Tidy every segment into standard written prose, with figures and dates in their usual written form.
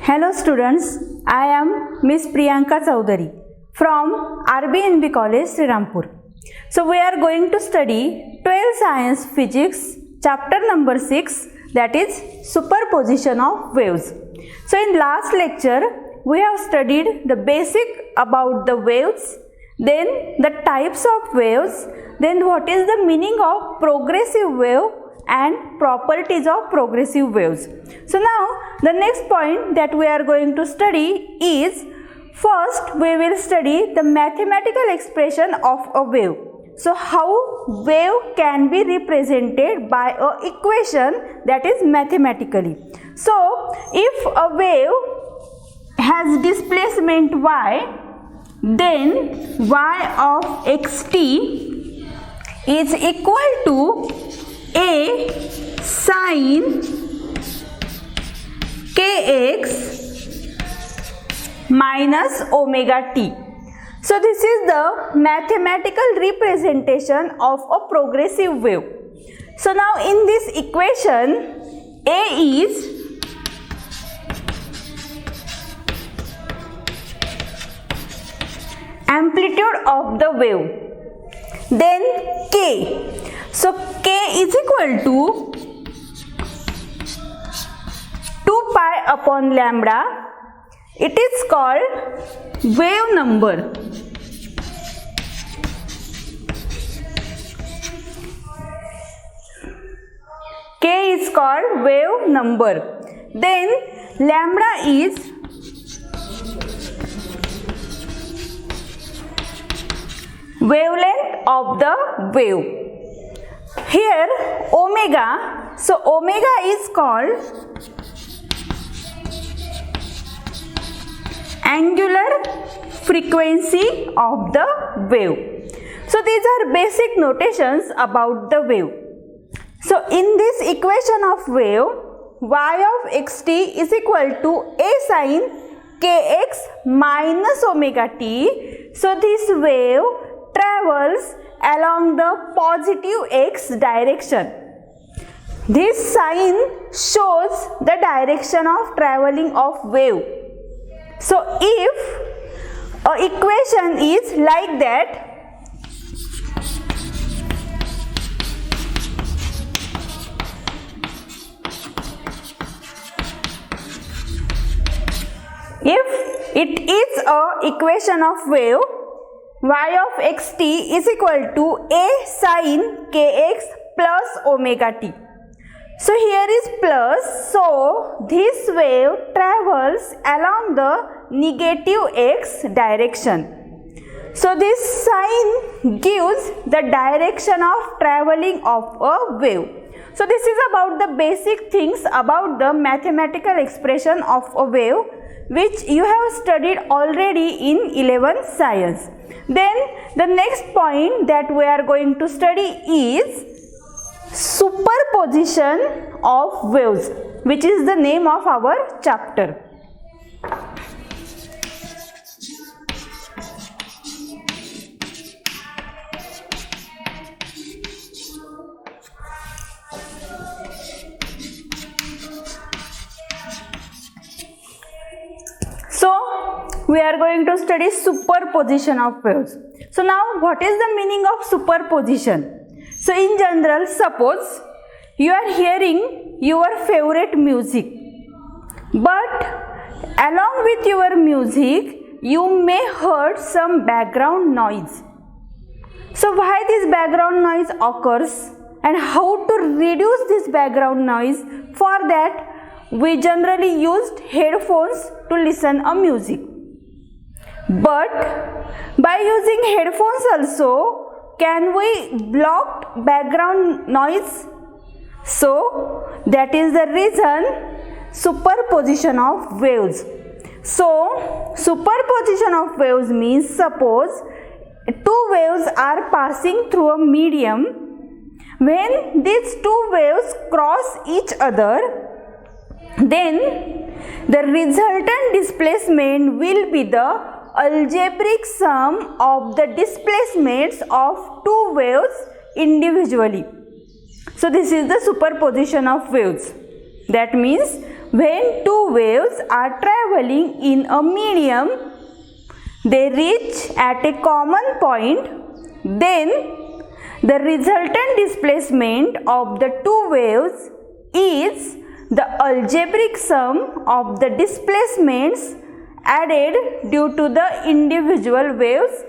Hello students, I am Miss Priyanka Chaudhary from RBNB College, Srirampur. So we are going to study 12th Science Physics chapter number 6, that is superposition of waves. So in last lecture we have studied the basic about the waves, then the types of waves, then what is the meaning of progressive wave and properties of progressive waves. So now the next point that we are going to study is, first we will study the mathematical expression of a wave. So how wave can be represented by a equation, that is mathematically. So if a wave has displacement y, then y of xt is equal to a sin kx minus omega t. So this is the mathematical representation of a progressive wave. So now in this equation, a is amplitude of the wave, then k. So k is equal to 2 pi upon lambda. It is called wave number. K is called wave number. Then lambda is wavelength of the wave. Here omega, so omega is called angular frequency of the wave. So these are basic notations about the wave. So in this equation of wave, y of xt is equal to a sin kx minus omega t. So this wave travels along the positive x direction. This sign shows the direction of traveling of wave. So if a equation is like that, if it is a equation of wave, y of xt is equal to a sin kx plus omega t. So here is plus, so this wave travels along the negative x direction. So this sign gives the direction of traveling of a wave. So this is about the basic things about the mathematical expression of a wave, which you have studied already in 11th science. Then the next point that we are going to study is superposition of waves, which is the name of our chapter. So we are going to study superposition of waves. So now what is the meaning of superposition? So in general, suppose you are hearing your favorite music, but along with your music you may hear some background noise. So why this background noise occurs and how to reduce this background noise? For that we generally used headphones to listen a music. But by using headphones also, can we block background noise? So that is the reason superposition of waves. So superposition of waves means, suppose two waves are passing through a medium. When these two waves cross each other, then the resultant displacement will be the algebraic sum of the displacements of two waves individually. So this is the superposition of waves. That means when two waves are traveling in a medium, they reach at a common point, then the resultant displacement of the two waves is the algebraic sum of the displacements added due to the individual waves.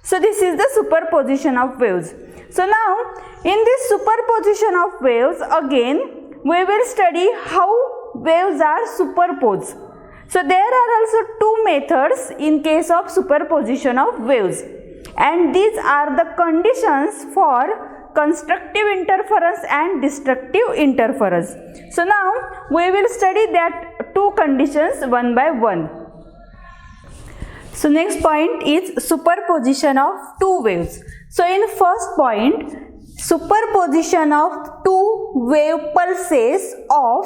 So this is the superposition of waves. So now in this superposition of waves, again we will study how waves are superposed. So there are also two methods in case of superposition of waves, and these are the conditions for constructive interference and destructive interference. So now we will study that two conditions one by one. So next point is superposition of two waves. So in first point, superposition of two wave pulses of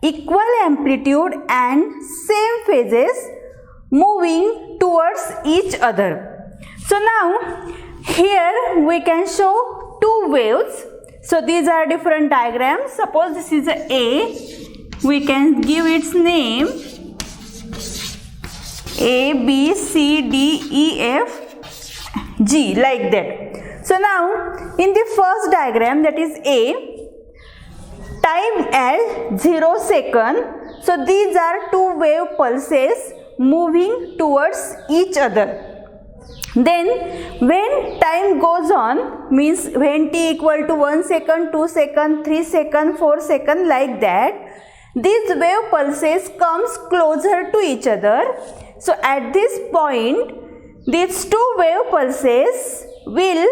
equal amplitude and same phases moving towards each other. So now here we can show two waves. So these are different diagrams. Suppose this is A, we can give its name A, B, C, D, E, F, G, like that. So now in the first diagram, that is A, time as 0 second. So these are two wave pulses moving towards each other. Then when time goes on, means when t equal to 1 second, 2 second, 3 second, 4 second, like that, these wave pulses comes closer to each other. So at this point, these two wave pulses will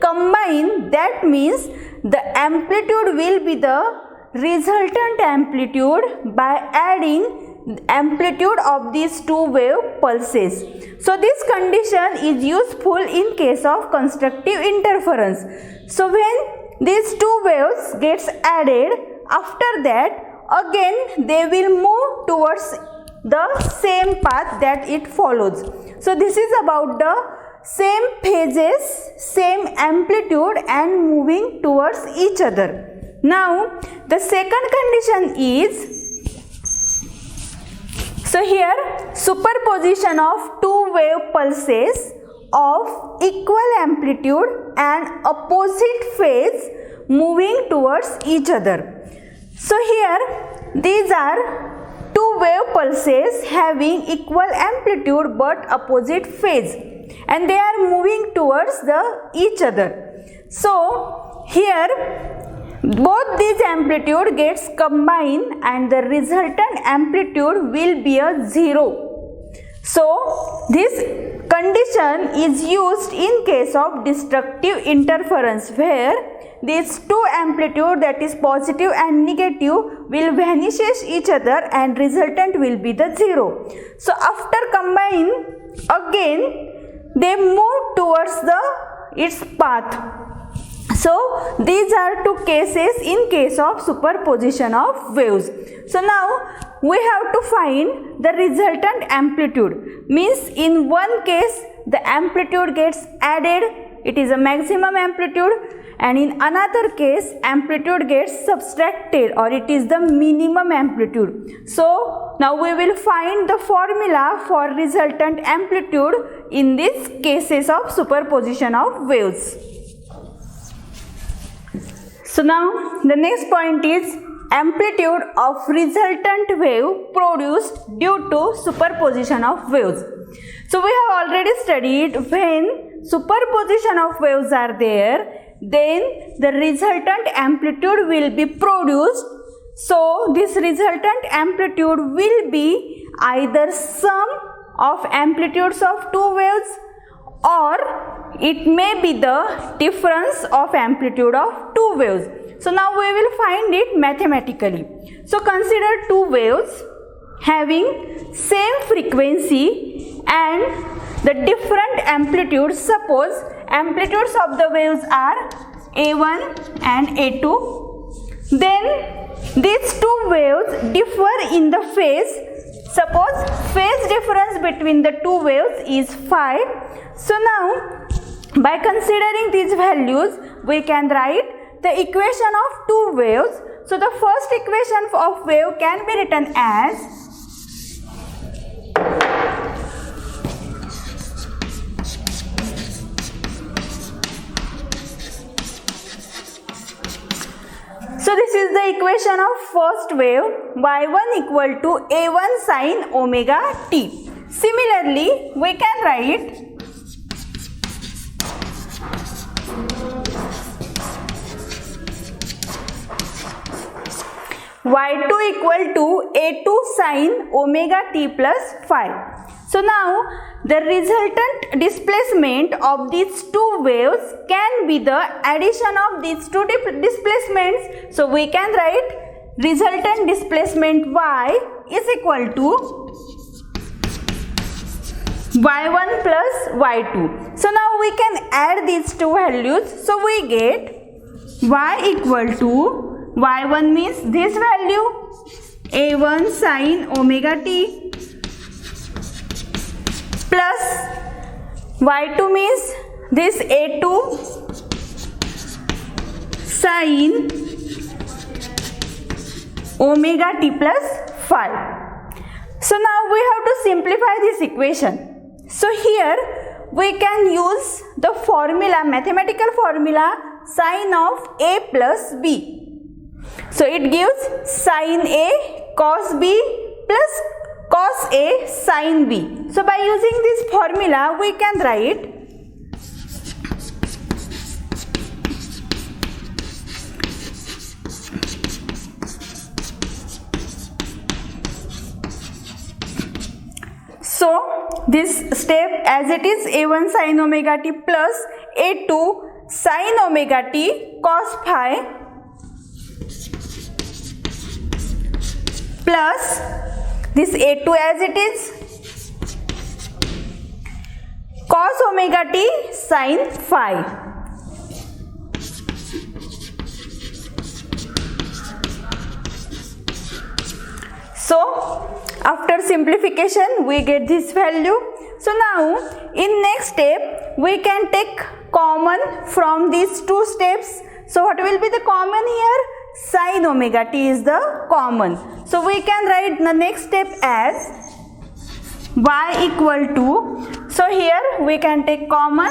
combine. That means the amplitude will be the resultant amplitude by adding amplitude of these two wave pulses. So this condition is useful in case of constructive interference. So when these two waves gets added, after that again they will move towards the same path that it follows. So this is about the same phases, same amplitude and moving towards each other. Now the second condition is, so here superposition of two wave pulses of equal amplitude and opposite phase moving towards each other. So here these are two wave pulses having equal amplitude but opposite phase, and they are moving towards each other. So here both these amplitude gets combined and the resultant amplitude will be a 0. So this condition is used in case of destructive interference, where these two amplitude, that is positive and negative, will vanishes each other and resultant will be the 0. So after combine, again they move towards its path. So these are two cases in case of superposition of waves. So now we have to find the resultant amplitude. Means in one case the amplitude gets added, it is a maximum amplitude, and in another case amplitude gets subtracted or it is the minimum amplitude. So now we will find the formula for resultant amplitude in these cases of superposition of waves. So now the next point is amplitude of resultant wave produced due to superposition of waves. So we have already studied when superposition of waves are there, then the resultant amplitude will be produced. So this resultant amplitude will be either sum of amplitudes of two waves, or it may be the difference of amplitude of two waves. So now we will find it mathematically. So consider two waves having same frequency and the different amplitudes. Suppose amplitudes of the waves are A1 and A2. Then these two waves differ in the phase. Suppose phase difference between the two waves is phi. So now by considering these values, we can write the equation of two waves. So the first equation of wave can be written as So this is the equation of first wave, y1 equal to a1 sin omega t. Similarly, we can write y2 equal to a2 sin omega t plus 5. So now the resultant displacement of these two waves can be the addition of these two displacements. So we can write resultant displacement y is equal to y1 plus y2. So now we can add these two values. So we get y equal to y1 means this value a1 sin omega t plus y2 means this a2 sin omega t plus 5. So now we have to simplify this equation. So here we can use the formula, mathematical formula sin of a plus b. So it gives sin a cos b plus cos a sin b. So by using this formula we can write so this step as it is a1 sin omega t plus a2 sin omega t cos phi plus this a2 as it is cos omega t sin phi. So after simplification we get this value. So now in next step we can take common from these two steps. So what will be the common here? Sin omega t is the common. So we can write the next step as y equal to, so here we can take common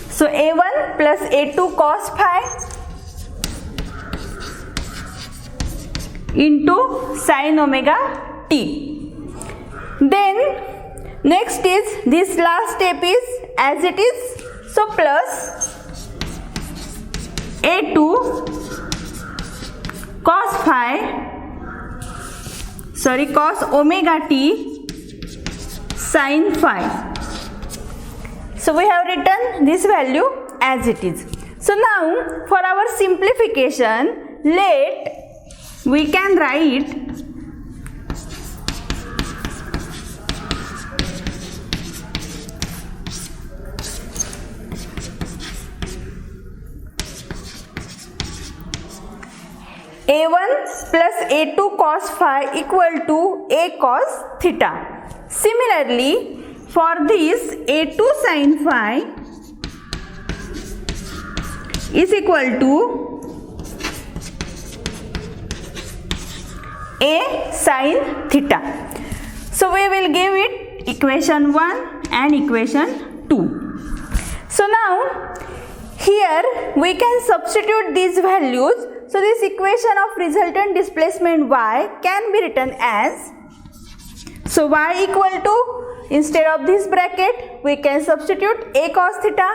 so a1 plus a2 cos phi into sin omega t. Then next is this last step is as it is, so plus a2 cos omega t sin phi. So we have written this value as it is. So now for our simplification, we can write a1 plus a2 cos phi equal to a cos theta. Similarly, for this a2 sin phi is equal to a sin theta. So we will give it equation 1 and equation 2. So now here we can substitute these values. So this equation of resultant displacement y can be written as, so y equal to, instead of this bracket we can substitute a cos theta,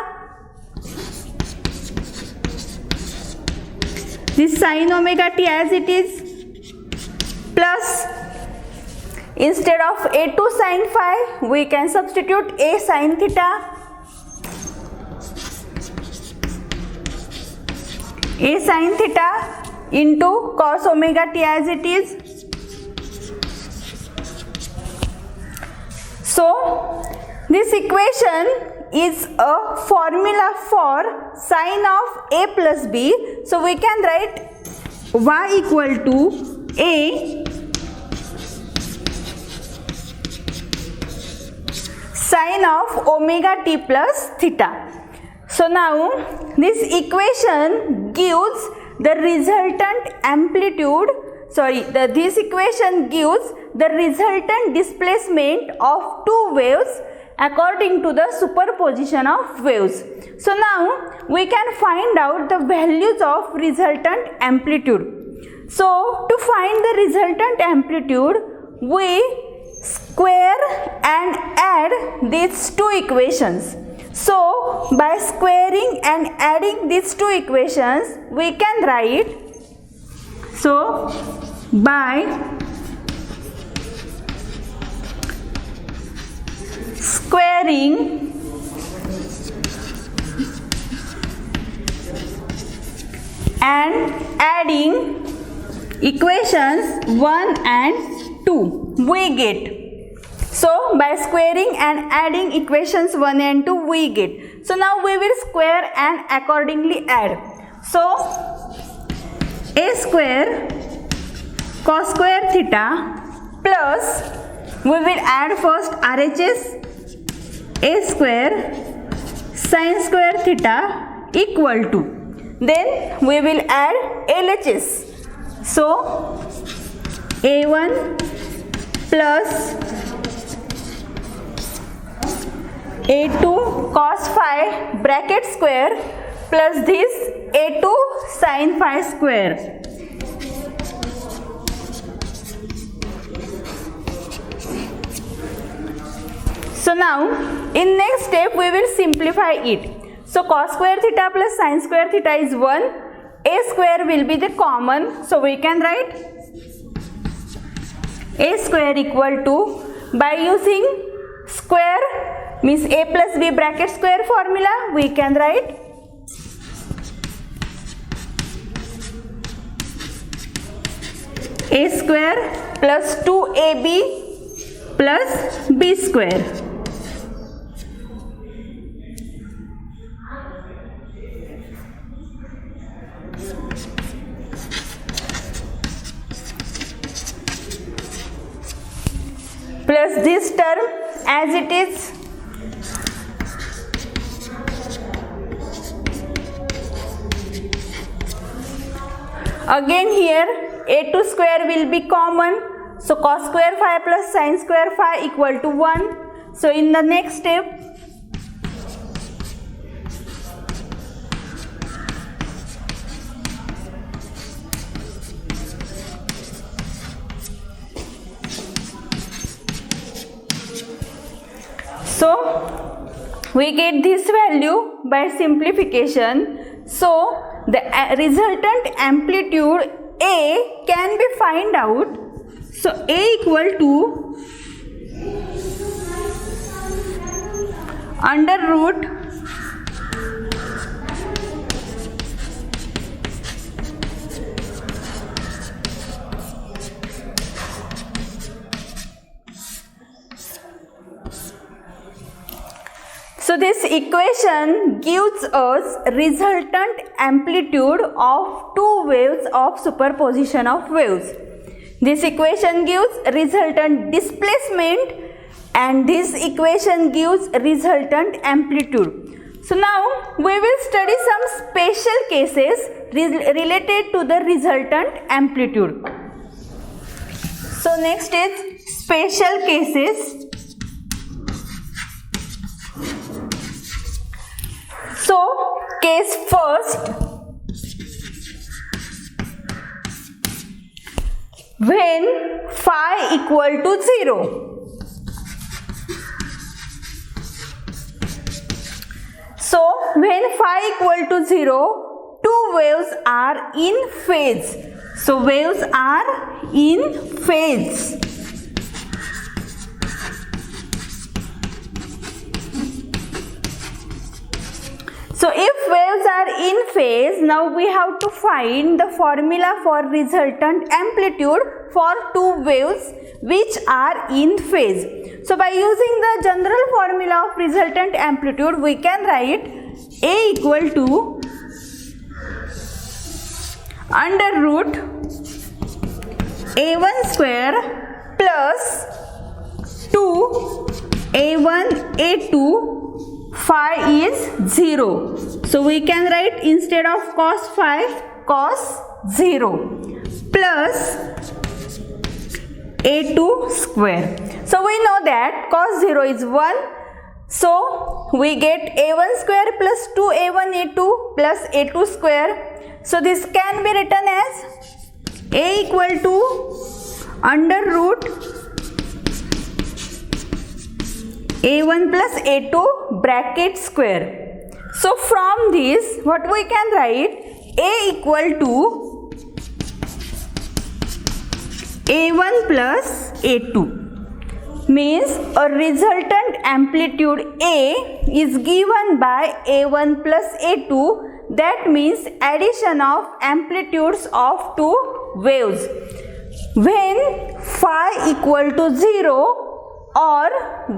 this sin omega t as it is, plus instead of a2 sin phi we can substitute a sin theta, a sin theta into cos omega t as it is. So this equation is a formula for sin of a plus b. So we can write y equal to a sine of omega t plus theta. So now this equation gives the resultant amplitude, this equation gives the resultant displacement of two waves according to the superposition of waves. So now we can find out the values of resultant amplitude. So to find the resultant amplitude, we square and add these two equations. So by squaring and adding these two equations, we can write, so by squaring and adding equations 1 and 2, we get. So by squaring and adding equations 1 and 2, we get. So now we will square and accordingly add. So a square cos square theta plus, we will add first RHS, a square sin square theta equal to, then we will add LHS. So a1 plus a2 cos phi bracket square plus this a2 sin phi square. So now in next step we will simplify it. So cos square theta plus sin square theta is 1. A square will be the common. So we can write a square equal to, by using square means a plus b bracket square formula, we can write a square plus 2ab plus b square. Plus this term as it is. Again here a2 square will be common. So cos square phi plus sin square phi equal to 1. So in the next step, so we get this value by simplification. So the resultant amplitude A can be find out. So A equal to under root So this equation gives us resultant amplitude of two waves of superposition of waves. This equation gives resultant displacement and this equation gives resultant amplitude. So now we will study some special cases related to the resultant amplitude. So next is special cases. So case first, when phi equal to 0. So when phi equal to 0, two waves are in phase. So waves are in phase. So if waves are in phase, now we have to find the formula for resultant amplitude for two waves which are in phase. So by using the general formula of resultant amplitude, we can write A equal to under root A1 square plus 2 a1 a2 phi is 0. So we can write instead of cos phi cos 0 plus a2 square. So we know that cos 0 is 1. So we get a1 square plus 2a1 a2 plus a2 square. So this can be written as a equal to under root a1 plus a2 bracket square. So from this what we can write, a equal to a1 plus a2 means a resultant amplitude a is given by a1 plus a2. That means addition of amplitudes of two waves when phi equal to 0 or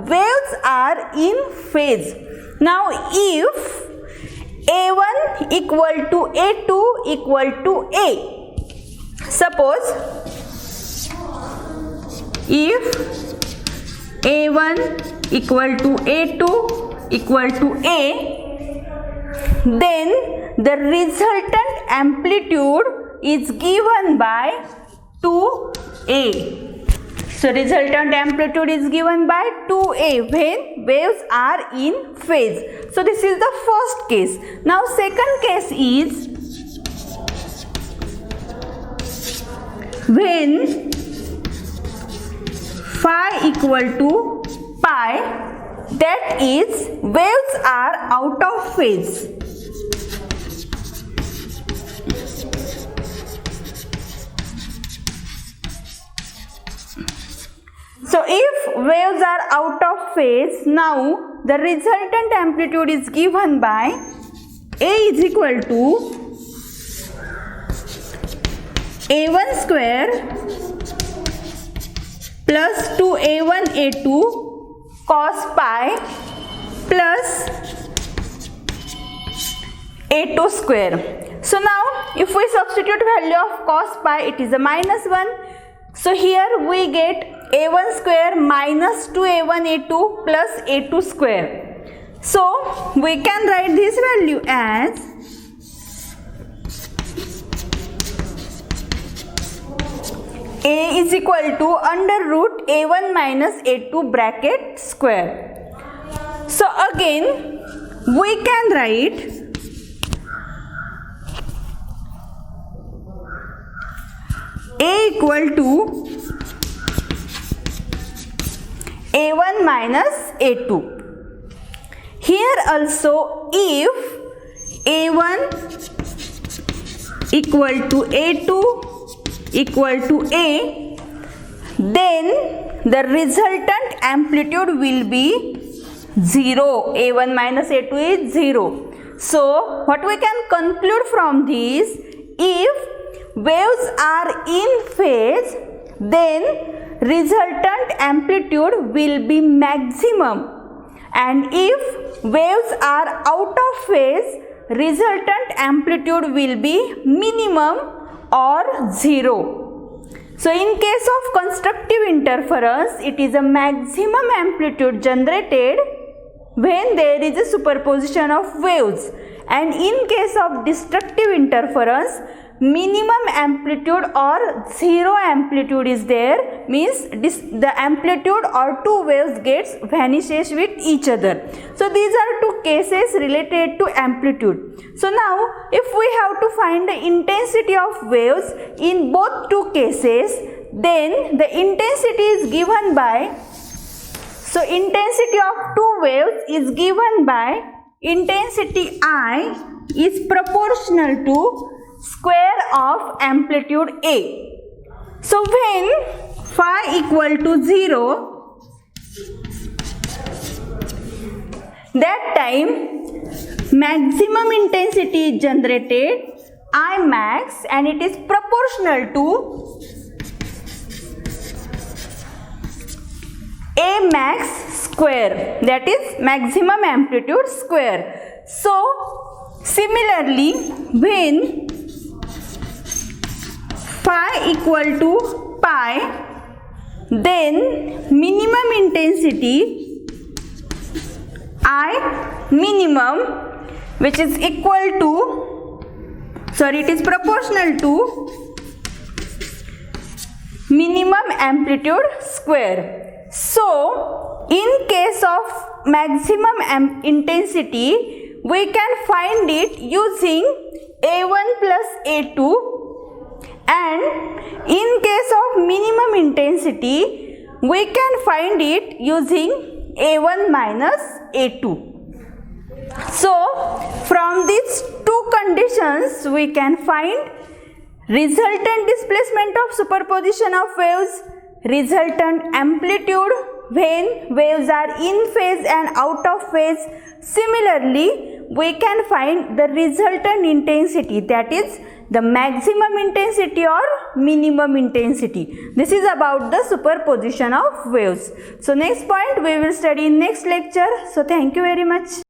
waves are in phase. Now if a1 equal to a2 equal to a, suppose if a1 equal to a2 equal to a, then the resultant amplitude is given by 2a. So resultant amplitude is given by 2a when waves are in phase. So this is the first case. Now second case is when phi equal to pi, that is waves are out of phase. So if waves are out of phase, now the resultant amplitude is given by a is equal to a1 square plus 2a1 a2 cos pi plus a2 square. So now if we substitute value of cos pi, it is a minus 1. So here we get a1 square minus 2a1 a2 plus a2 square. So we can write this value as a is equal to under root a1 minus a2 bracket square. So again we can write a equal to a1 minus a2. Here also if a1 equal to a2 equal to a, then the resultant amplitude will be 0. a1 minus a2 is 0. So what we can conclude from this, if waves are in phase, then resultant amplitude will be maximum, and if waves are out of phase, resultant amplitude will be minimum or 0. So in case of constructive interference, it is a maximum amplitude generated when there is a superposition of waves, and in case of destructive interference, minimum amplitude or 0 amplitude is there, means the amplitude or two waves gets vanishes with each other. So these are two cases related to amplitude. So now if we have to find the intensity of waves in both two cases, then the intensity is given by, so intensity of two waves is given by intensity I is proportional to square of amplitude A. So when phi equal to 0, that time maximum intensity is generated I max, and it is proportional to A max square, that is maximum amplitude square. So similarly, when phi equal to pi, then minimum intensity I minimum, which is equal to, it is proportional to minimum amplitude square. So in case of maximum intensity, we can find it using A1 plus A2, and in case of minimum intensity, we can find it using A1 minus A2. So from these two conditions, we can find resultant displacement of superposition of waves, resultant amplitude when waves are in phase and out of phase. Similarly, we can find the resultant intensity, that is the maximum intensity or minimum intensity. This is about the superposition of waves. So next point we will study in next lecture. So thank you very much.